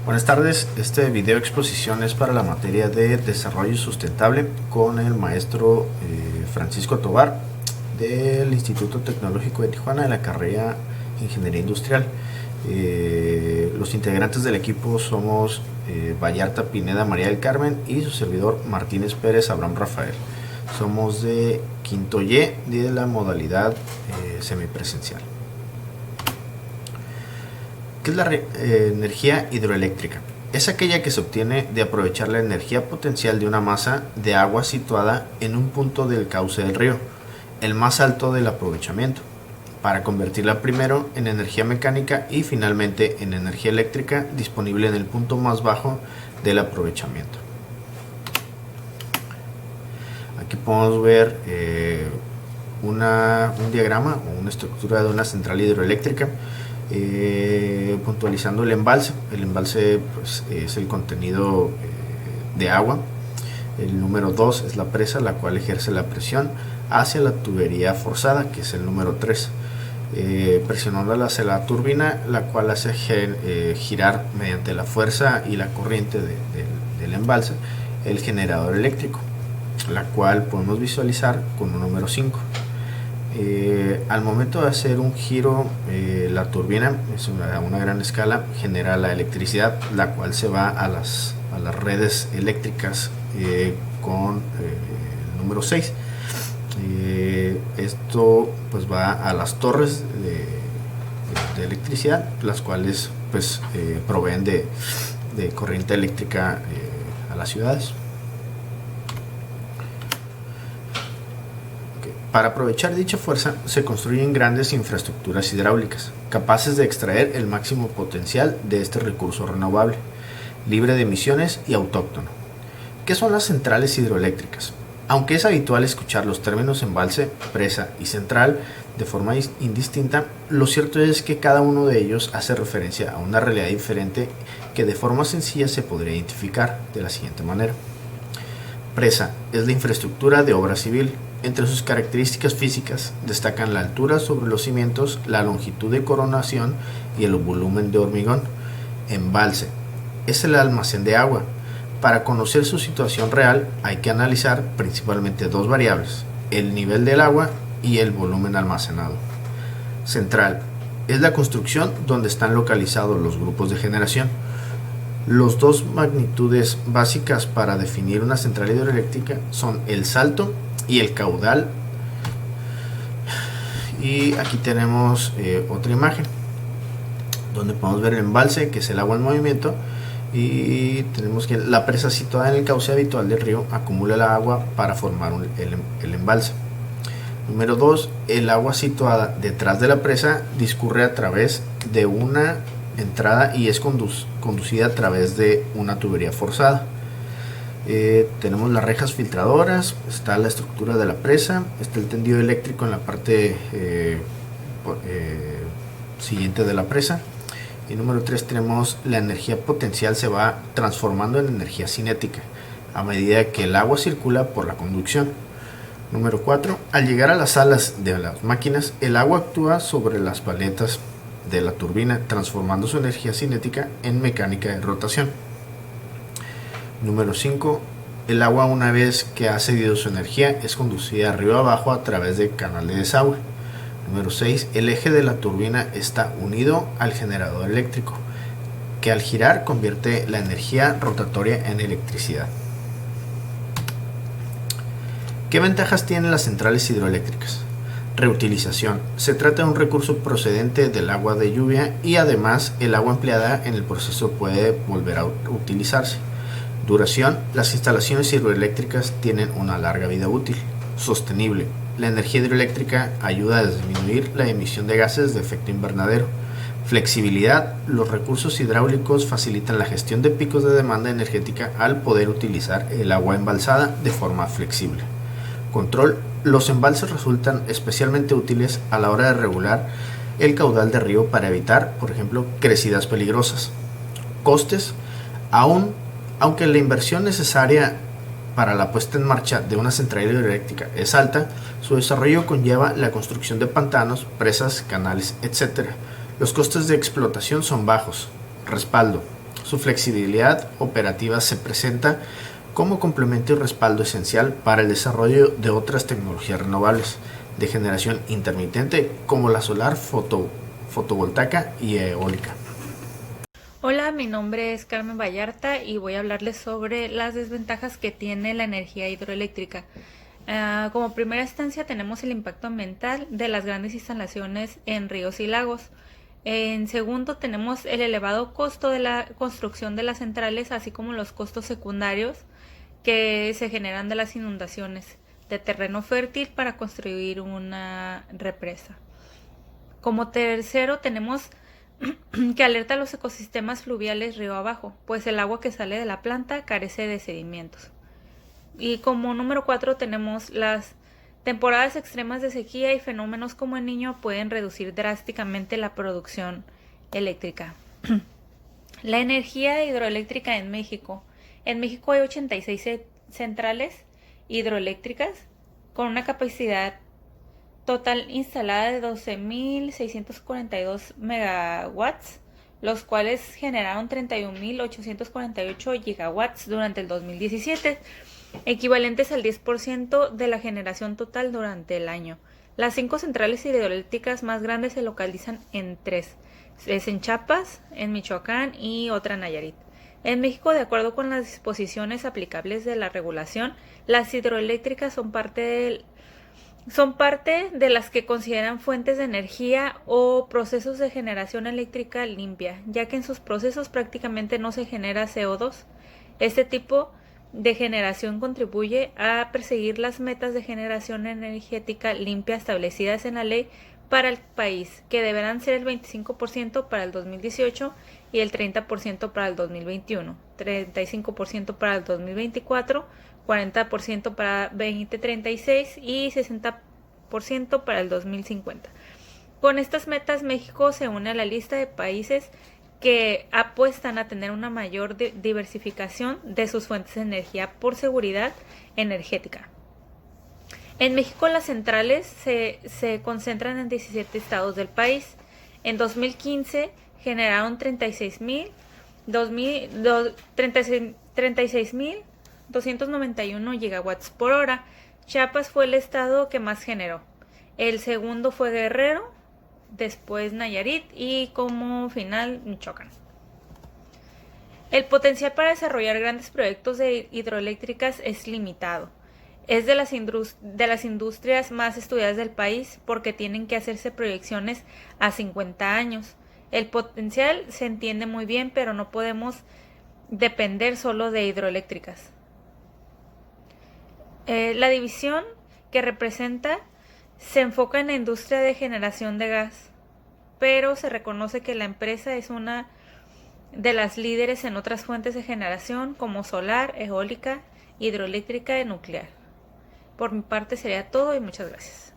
Buenas tardes, este video exposición es para la materia de desarrollo sustentable con el maestro Francisco Tovar del Instituto Tecnológico de Tijuana de la carrera Ingeniería Industrial. Los integrantes del equipo somos Vallarta Pineda María del Carmen y su servidor Martínez Pérez Abraham Rafael. Somos de quinto Y de la modalidad semipresencial. ¿Qué es la energía hidroeléctrica? Es aquella que se obtiene de aprovechar la energía potencial de una masa de agua situada en un punto del cauce del río, el más alto del aprovechamiento, para convertirla primero en energía mecánica y finalmente en energía eléctrica disponible en el punto más bajo del aprovechamiento. Aquí podemos ver un diagrama o una estructura de una central hidroeléctrica. Puntualizando el embalse. El embalse pues, es el contenido de agua. El número 2 es la presa, la cual ejerce la presión hacia la tubería forzada, que es el número 3, presionándola hacia la turbina, la cual hace girar mediante la fuerza y la corriente del embalse el generador eléctrico, la cual podemos visualizar con un número 5. Al momento de hacer un giro, la turbina a una gran escala genera la electricidad, la cual se va a las redes eléctricas con el número 6. Esto pues va a las torres de electricidad, las cuales pues proveen de corriente eléctrica a las ciudades. Para aprovechar dicha fuerza se construyen grandes infraestructuras hidráulicas, capaces de extraer el máximo potencial de este recurso renovable, libre de emisiones y autóctono. ¿Qué son las centrales hidroeléctricas? Aunque es habitual escuchar los términos embalse, presa y central de forma indistinta, lo cierto es que cada uno de ellos hace referencia a una realidad diferente que de forma sencilla se podría identificar de la siguiente manera. Presa es la infraestructura de obra civil. Entre sus características físicas destacan la altura sobre los cimientos, la longitud de coronación y el volumen de hormigón. Embalse es el almacén de agua. Para conocer su situación real hay que analizar principalmente dos variables, el nivel del agua y el volumen almacenado. Central es la construcción donde están localizados los grupos de generación. Los dos magnitudes básicas para definir una central hidroeléctrica son el salto y el caudal. Y aquí tenemos otra imagen donde podemos ver el embalse, que es el agua en movimiento, y tenemos que la presa situada en el cauce habitual del río acumula el agua para formar el embalse. Número 2, el agua situada detrás de la presa discurre a través de una entrada y es conducida a través de una tubería forzada. Tenemos las rejas filtradoras, está la estructura de la presa, está el tendido eléctrico en la parte siguiente de la presa. Y número 3, tenemos la energía potencial se va transformando en energía cinética a medida que el agua circula por la conducción. Número 4, al llegar a las alas de las máquinas, el agua actúa sobre las paletas de la turbina, transformando su energía cinética en mecánica de rotación. Número 5, el agua, una vez que ha cedido su energía, es conducida arriba abajo a través del canal de desagüe. Número 6, el eje de la turbina está unido al generador eléctrico, que al girar convierte la energía rotatoria en electricidad. ¿Qué ventajas tienen las centrales hidroeléctricas? Reutilización. Se trata de un recurso procedente del agua de lluvia y además el agua empleada en el proceso puede volver a utilizarse. Duración. Las instalaciones hidroeléctricas tienen una larga vida útil. Sostenible. La energía hidroeléctrica ayuda a disminuir la emisión de gases de efecto invernadero. Flexibilidad. Los recursos hidráulicos facilitan la gestión de picos de demanda energética al poder utilizar el agua embalsada de forma flexible. Control. Los embalses resultan especialmente útiles a la hora de regular el caudal de río para evitar, por ejemplo, crecidas peligrosas. Costes. Aunque la inversión necesaria para la puesta en marcha de una central hidroeléctrica es alta, su desarrollo conlleva la construcción de pantanos, presas, canales, etc. Los costes de explotación son bajos. Respaldo. Su flexibilidad operativa se presenta como complemento y respaldo esencial para el desarrollo de otras tecnologías renovables de generación intermitente como la solar, fotovoltaica y eólica. Hola, mi nombre es Carmen Vallarta y voy a hablarles sobre las desventajas que tiene la energía hidroeléctrica. Como primera instancia tenemos el impacto ambiental de las grandes instalaciones en ríos y lagos. En segundo tenemos el elevado costo de la construcción de las centrales, así como los costos secundarios que se generan de las inundaciones de terreno fértil para construir una represa. Como tercero tenemos que alerta a los ecosistemas fluviales río abajo, pues el agua que sale de la planta carece de sedimentos. Y como número 4 tenemos las temporadas extremas de sequía y fenómenos como el Niño pueden reducir drásticamente la producción eléctrica. La energía hidroeléctrica en México. En México hay 86 centrales hidroeléctricas con una capacidad total instalada de 12.642 megawatts, los cuales generaron 31.848 gigawatts durante el 2017, equivalentes al 10% de la generación total durante el año. Las 5 centrales hidroeléctricas más grandes se localizan en 3. Es en Chiapas, en Michoacán y otra en Nayarit. En México, de acuerdo con las disposiciones aplicables de la regulación, las hidroeléctricas son parte de las que consideran fuentes de energía o procesos de generación eléctrica limpia, ya que en sus procesos prácticamente no se genera CO2. Este tipo de generación contribuye a perseguir las metas de generación energética limpia establecidas en la ley para el país, que deberán ser el 25% para el 2018 y el 30% para el 2021, 35% para el 2024, 40% para 2036 y 60% para el 2050. Con estas metas, México se une a la lista de países que apuestan a tener una mayor diversificación de sus fuentes de energía por seguridad energética. En México las centrales se concentran en 17 estados del país. En 2015 generaron 36.291 gigawatts por hora. Chiapas fue el estado que más generó. El segundo fue Guerrero, después Nayarit y como final Michoacán. El potencial para desarrollar grandes proyectos de hidroeléctricas es limitado. Es de las industrias más estudiadas del país porque tienen que hacerse proyecciones a 50 años. El potencial se entiende muy bien, pero no podemos depender solo de hidroeléctricas. La división que representa se enfoca en la industria de generación de gas, pero se reconoce que la empresa es una de las líderes en otras fuentes de generación como solar, eólica, hidroeléctrica y nuclear. Por mi parte sería todo y muchas gracias.